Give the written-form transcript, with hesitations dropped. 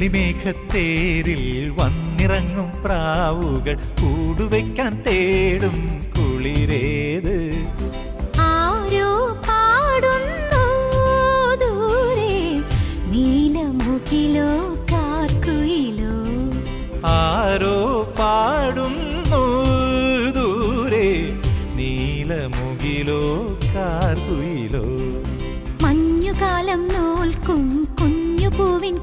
വെള്ളിമേഘത്തേരിൽ വന്നിറങ്ങും പ്രാവുകൾ കൂടുവയ്ക്കാൻ തേടും കുളിരേത്. ആരോ പാടുന്നു ദൂരെ നീലമുകിലോ കാർക്കുയിലോ. ആരോ പാടുന്നു ദൂരെ നീലമുകിലോ കാർക്കുയിലോ. മഞ്ഞുകാലം നോൽക്കും കുഞ്ഞുപൂവിൻ